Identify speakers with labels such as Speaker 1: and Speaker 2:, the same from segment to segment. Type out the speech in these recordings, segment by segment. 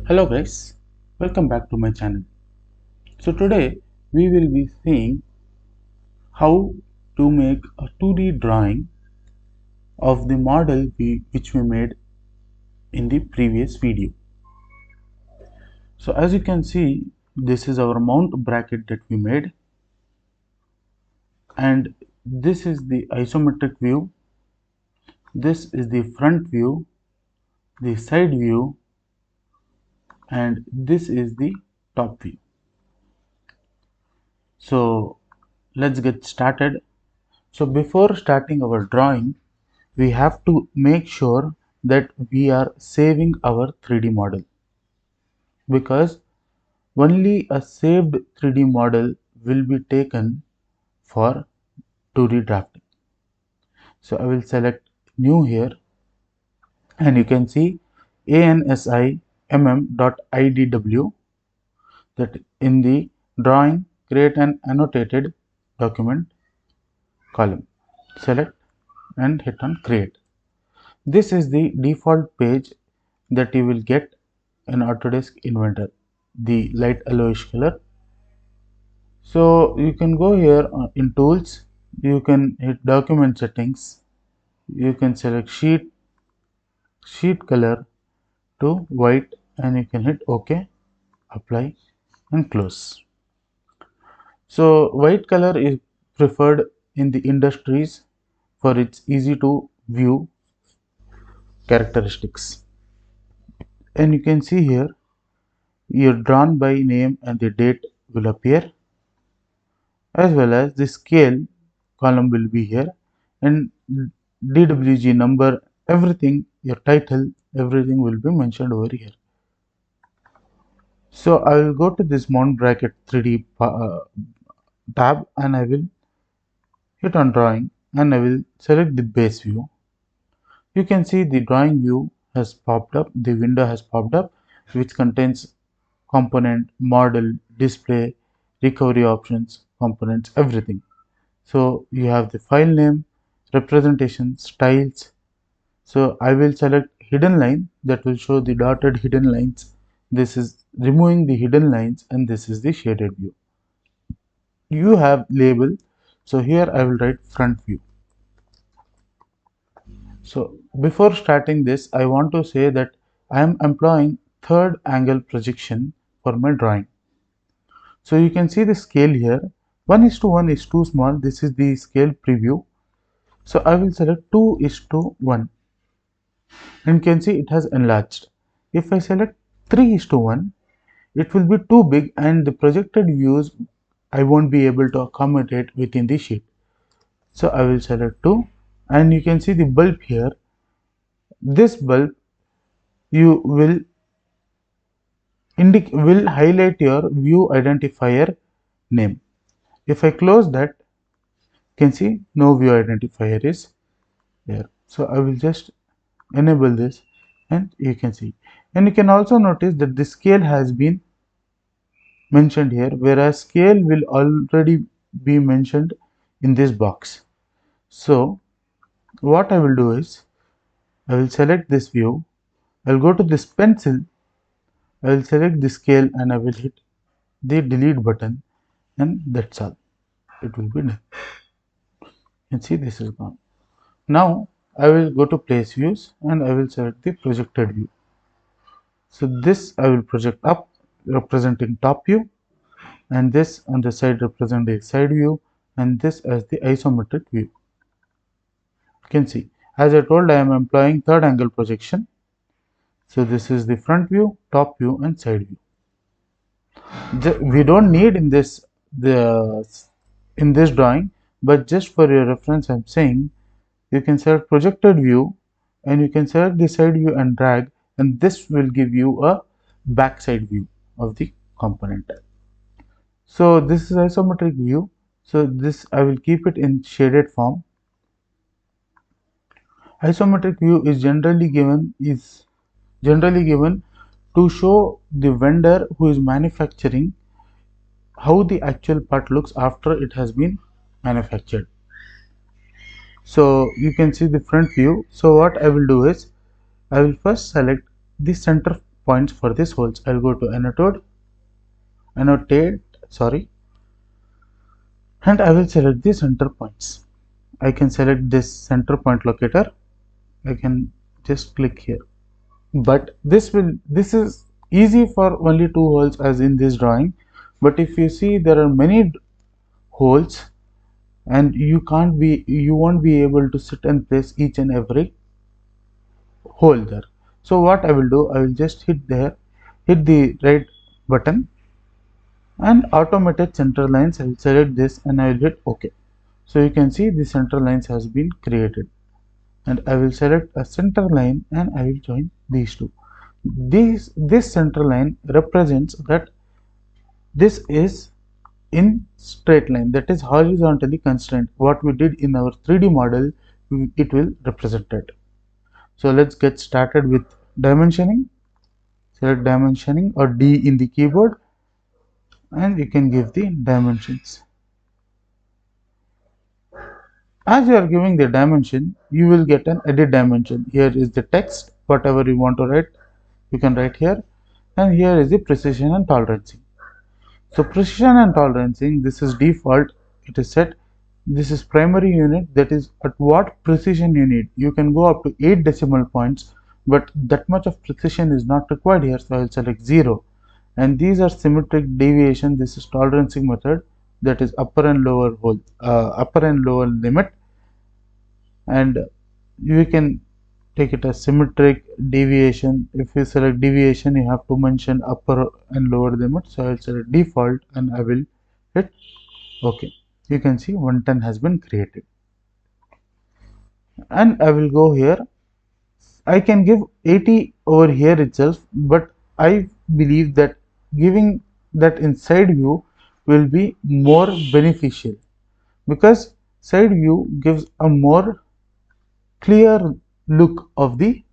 Speaker 1: Hello guys, welcome back to my channel. So today we will be seeing how to make a 2D drawing of the model which we made in the previous video. So as you can see, this is our mount bracket that we made, and this is the isometric view, this is the front view, the side view, and this is the top view. So let's get started. So before starting our drawing, we have to make sure that we are saving our 3D model, because only a saved 3D model will be taken for 2D drafting. So I will select new here, and you can see ansimm.idw, that in the drawing create an annotated document column. Select and hit on create. This is the default page that you will get in Autodesk Inventor, the light yellowish color. So you can go here in tools, you can hit document settings, you can select sheet color to white, and you can hit OK, apply and close. So white color is preferred in the industries for its easy to view characteristics. And you can see here your drawn by name and the date will appear, as well as the scale column will be here, and DWG number, everything, your title, everything will be mentioned over here. So I will go to this mount bracket 3D tab, and I will hit on drawing, and I will select the base view. You can see the drawing view has popped up, the window has popped up, which contains component, model, display, recovery options, components, everything. So you have the file name, representation, styles. So I will select hidden line, that will show the dotted hidden lines. This is removing the hidden lines, and this is the shaded view. You have label, so here I will write front view. So before starting this, I want to say that I am employing third angle projection for my drawing. So you can see the scale here, 1:1 is too small. This is the scale preview. So I will select 2:1, and you can see it has enlarged. If I select 3:1, it will be too big, and the projected views I won't be able to accommodate within the sheet. So I will select 2, and you can see the bulb here. This bulb you will highlight your view identifier name. If I close that, you can see no view identifier is there. So I will just enable this, and you can see, and you can also notice that the scale has been mentioned here, whereas scale will already be mentioned in this box. So what I will do is, I will select this view, I will go to this pencil, I will select the scale, and I will hit the delete button, and that's all. It will be done. And see, this is gone. Now I will go to place views, and I will select the projected view. So this I will project up, representing top view, and this on the side representing side view, and this as the isometric view. You can see, as I told, I am employing third angle projection. So this is the front view, top view, and side view. We don't need in this drawing, but just for your reference, I'm saying you can select projected view, and you can select the side view and drag, and this will give you a backside view of the component. So this is isometric view. So this I will keep it in shaded form. Isometric view is generally given to show the vendor who is manufacturing how the actual part looks after it has been manufactured. So you can see the front view. So what I will do is, I will first select the center points for these holes. I'll go to annotate, sorry, and I will select the center points. I can select this center point locator. I can just click here. But this is easy for only two holes as in this drawing. But if you see, there are many holes and you won't be able to sit and place each and every hole there. So what I will do, I will just hit the right button, and automated center lines. I will select this and I will hit OK. So you can see the center lines has been created, and I will select a center line and I will join these two. This center line represents that this is in straight line, that is horizontally constrained. What we did in our 3D model, it will represent it. So let's get started with dimensioning. Select dimensioning or D in the keyboard, and you can give the dimensions. As you are giving the dimension, you will get an edit dimension. Here is the text, whatever you want to write, you can write here, and here is the precision and tolerancing. So precision and tolerancing, this is default, it is set. This is primary unit, that is at what precision you need. You can go up to 8 decimal points, but that much of precision is not required here, so I will select 0. And these are symmetric deviation. This is tolerancing method, that is upper and lower limit, and you can take it as symmetric deviation. If you select deviation, you have to mention upper and lower limit. So I will select default and I will hit OK. You can see 110 has been created, and I will go here. I can give 80 over here itself, but I believe that giving that in side view will be more beneficial, because side view gives a more clear look of the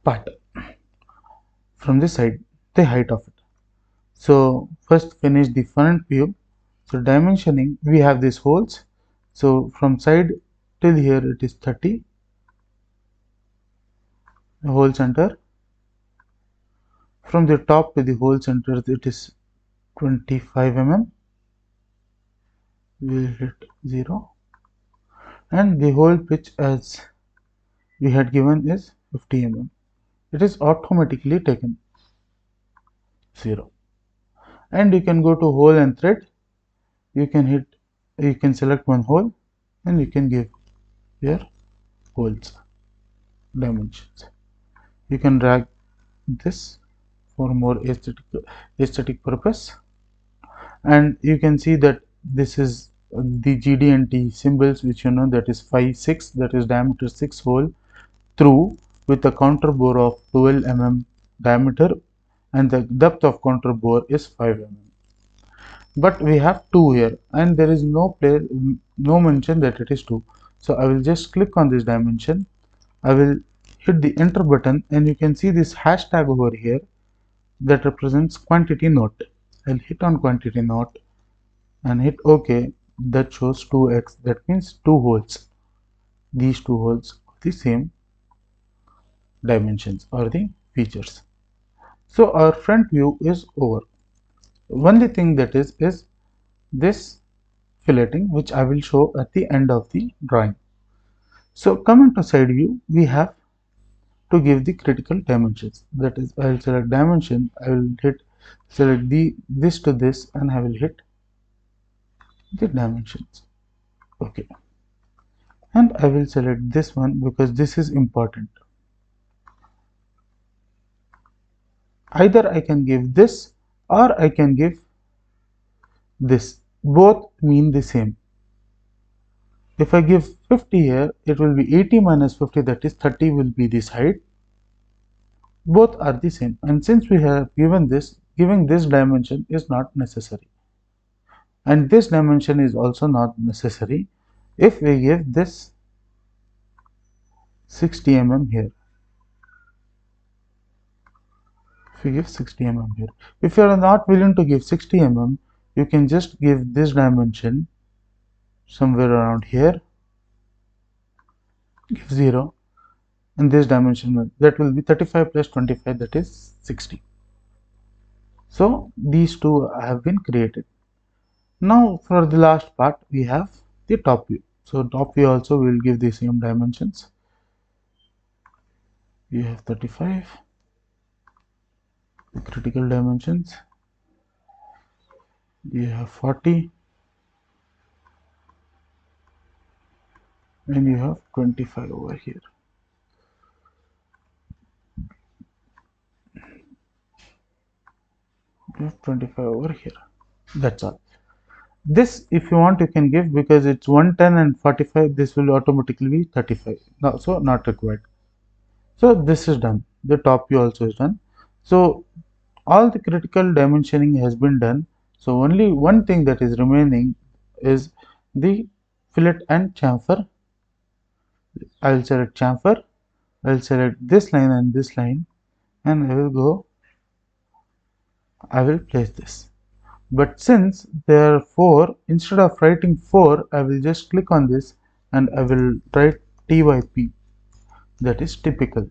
Speaker 1: part from the side, the height of it. So first finish the front view. So dimensioning, we have these holes. So from side till here it is 30, the hole center. From the top to the hole center it is 25 mm. We will hit 0, and the hole pitch as we had given is 50 mm. It is automatically taken 0. And you can go to hole and thread. You can select one hole and you can give here holes dimensions. You can drag this for more aesthetic purpose, and you can see that this is the GD&T symbols, which you know, that is 5 6, that is diameter 6 hole through with a counter bore of 12 mm diameter, and the depth of counter bore is 5 mm. But we have 2 here, and there is no mention that it is 2. So I will just click on this dimension. I will hit the enter button, and you can see this hashtag over here that represents quantity note. I'll hit on quantity note and hit OK. That shows 2x, that means 2 holes. These 2 holes are the same dimensions or the features. So our front view is over. Only thing that is this filleting, which I will show at the end of the drawing. So coming to side view, we have to give the critical dimensions. That is, I will select dimension, I will hit select this to this, and I will hit the dimensions. OK. And I will select this one because this is important. Either I can give this or I can give this. Both mean the same. If I give 50 here, it will be 80 minus 50, that is 30 will be this height. Both are the same, and since we have given this, giving this dimension is not necessary, and this dimension is also not necessary. If we give this 60 mm here, if we give 60 mm here, if you are not willing to give 60 mm, you can just give this dimension somewhere around here, give 0, and this dimension, that will be 35 plus 25, that is 60. So these two have been created. Now for the last part we have the top view. So top view also will give the same dimensions. We have 35, the critical dimensions. We have 40, and you have 25 over here. You have 25 over here. That's all. This, if you want, you can give, because it's 110 and 45, this will automatically be 35. No, so not required. So this is done. The top view also is done. So all the critical dimensioning has been done. So only one thing that is remaining is the fillet and chamfer. I will select chamfer. I will select this line and this line, and I will place this. But since there are 4, instead of writing 4, I will just click on this and I will write TYP, that is typical,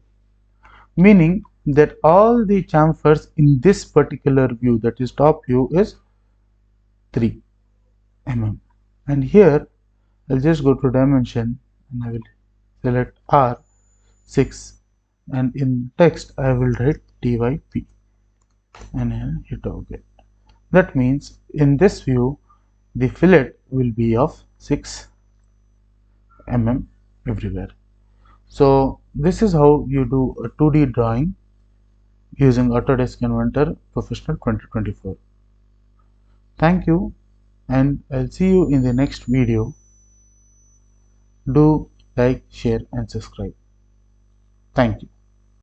Speaker 1: meaning that all the chamfers in this particular view, that is top view, is 3 mm. And here I'll just go to dimension and I will select R 6, and in text I will write TYP and I'll hit OK. That means in this view the fillet will be of 6 mm everywhere. So this is how you do a 2D drawing using Autodesk Inventor Professional 2024. Thank you, and I'll see you in the next video. Do like, share and subscribe. Thank you.